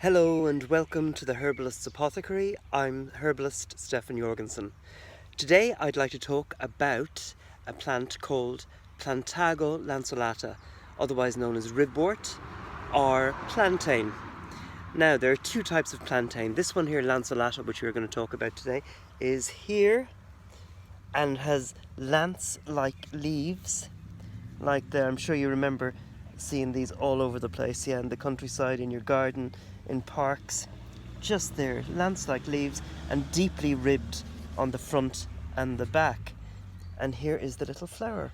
Hello and welcome to the Herbalist's Apothecary. I'm herbalist Stefan Jorgensen. Today I'd like to talk about a plant called Plantago lanceolata, otherwise known as ribwort or plantain. Now there are two types of plantain. This one here, lanceolata, which we're going to talk about today, is here and has lance-like leaves, like there. I'm sure you remember seeing these all over the place, in the countryside, in your garden, in parks. Just there, lance-like leaves and deeply ribbed on the front and the back. And here is the little flower.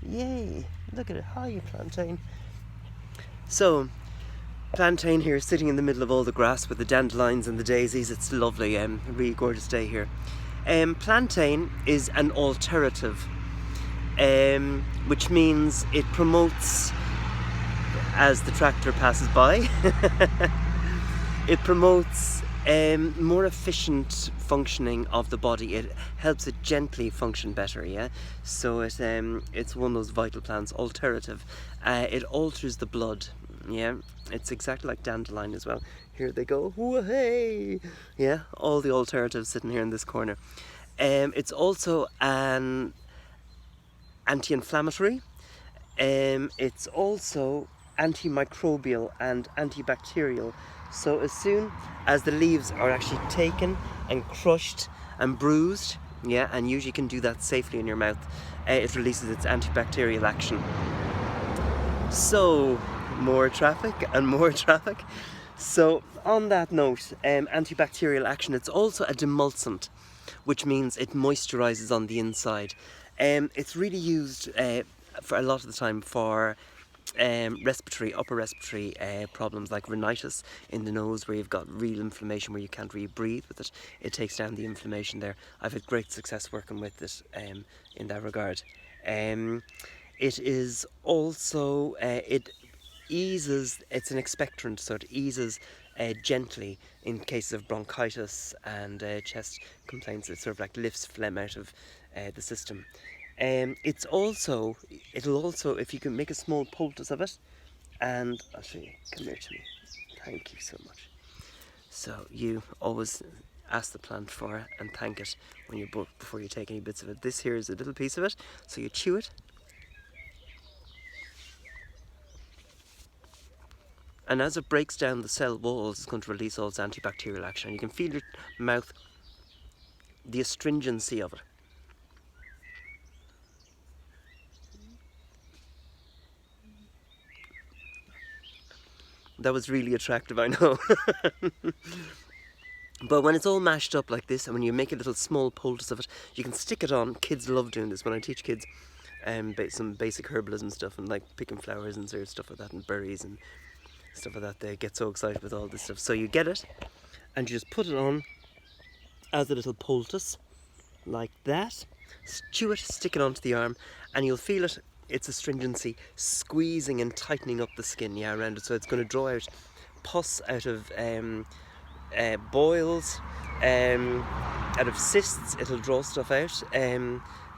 Yay! Look at it. Hi, plantain. So, plantain here sitting in the middle of all the grass with the dandelions and the daisies. It's lovely, really gorgeous day here. Plantain is an alternative, which means it promotes, as the tractor passes by, it promotes more efficient functioning of the body. It helps it gently function better, yeah? So it's one of those vital plants, alternative. It alters the blood, yeah? It's exactly like dandelion as well. Here they go, whoa-hey! Yeah, all the alternatives sitting here in this corner. It's also an anti-inflammatory. It's also antimicrobial and antibacterial. So as soon as the leaves are actually taken and crushed and bruised, yeah, and usually can do that safely in your mouth, it releases its antibacterial action. So, more traffic and more traffic. So on that note, antibacterial action, it's also a demulcent, which means it moisturizes on the inside. It's really used for a lot of the time for upper respiratory problems like rhinitis in the nose, where you've got real inflammation where you can't really breathe with it. It takes down the inflammation there. I've had great success working with it in that regard. It is also, it eases, it's an expectorant, so it eases gently in cases of bronchitis and chest complaints. It sort of like lifts phlegm out of the system. It'll also, if you can make a small poultice of it, and I'll show you, come here to me, thank you so much. So you always ask the plant for it and thank it when before you take any bits of it. This here is a little piece of it, so you chew it, and as it breaks down the cell walls, it's going to release all its antibacterial action. You can feel your mouth, the astringency of it. That was really attractive, I know. But when it's all mashed up like this, and when you make a little small poultice of it, you can stick it on. Kids love doing this. When I teach kids some basic herbalism stuff, and like picking flowers and stuff like that, and berries and stuff like that, they get so excited with all this stuff. So you get it, and you just put it on as a little poultice, like that. Chew it, stick it onto the arm, and you'll feel it. Its astringency squeezing and tightening up the skin, around it. So it's going to draw out pus out of boils, out of cysts. It'll draw stuff out,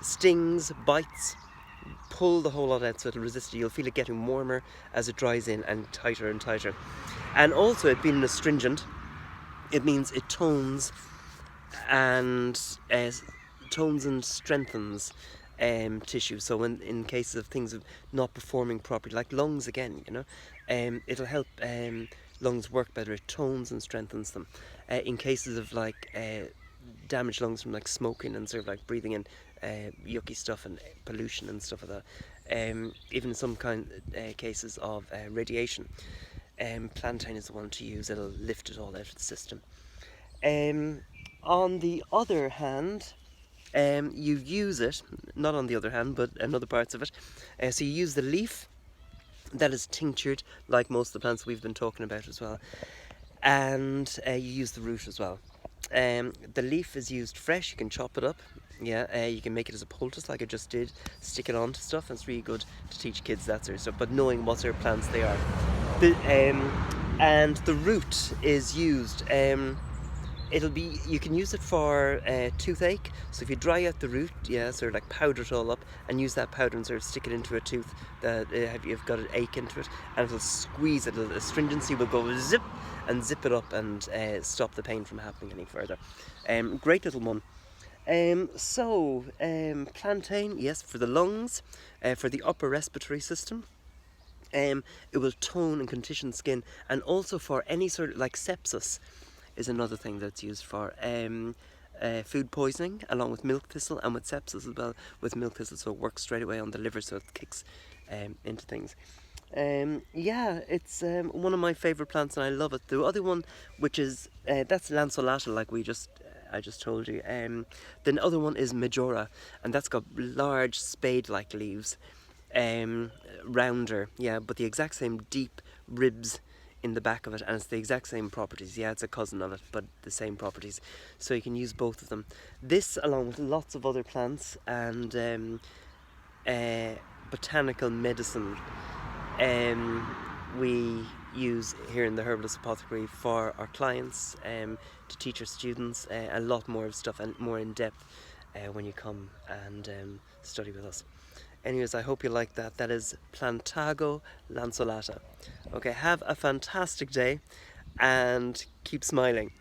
stings, bites, pull the whole lot out, so it'll resist it. You'll feel it getting warmer as it dries in and tighter and tighter. And also, it being an astringent, it means it tones and strengthens tissue. So when in cases of things of not performing properly, like lungs again, it'll help lungs work better. It tones and strengthens them. In cases of like damaged lungs from like smoking and sort of like breathing in yucky stuff and pollution and stuff like that, even some cases of radiation, plantain is the one to use. It'll lift it all out of the system. On the other hand, you use it, not on the other hand, but in other parts of it. So you use the leaf that is tinctured, like most of the plants we've been talking about as well. And you use the root as well. The leaf is used fresh. You can chop it up. You can make it as a poultice like I just did. Stick it onto stuff. It's really good to teach kids that sort of stuff, but knowing what sort of plants they are. And the root is used you can use it for toothache. So if you dry out the root, yeah, sort of like powder it all up and use that powder and sort of stick it into a tooth that you've got an ache into it, and it'll squeeze it. The astringency will go zip and zip it up and stop the pain from happening any further. Great little one. Plantain, yes, for the lungs, for the upper respiratory system. It will tone and condition skin, and also for any sort of like sepsis is another thing that's used for food poisoning, along with milk thistle, and with sepsis as well with milk thistle, so it works straight away on the liver, so it kicks into things. Yeah, it's one of my favourite plants and I love it. The other one, which is that's lanceolata, like I just told you. The other one is majora, and that's got large spade-like leaves, rounder, yeah, but the exact same deep ribs in the back of it, and it's the exact same properties. Yeah, it's a cousin of it, but the same properties. So you can use both of them. This, along with lots of other plants and botanical medicine, we use here in the Herbalist Apothecary for our clients, to teach our students a lot more of stuff and more in depth when you come and study with us. Anyways, I hope you like that. That is Plantago lanceolata. Okay, have a fantastic day and keep smiling.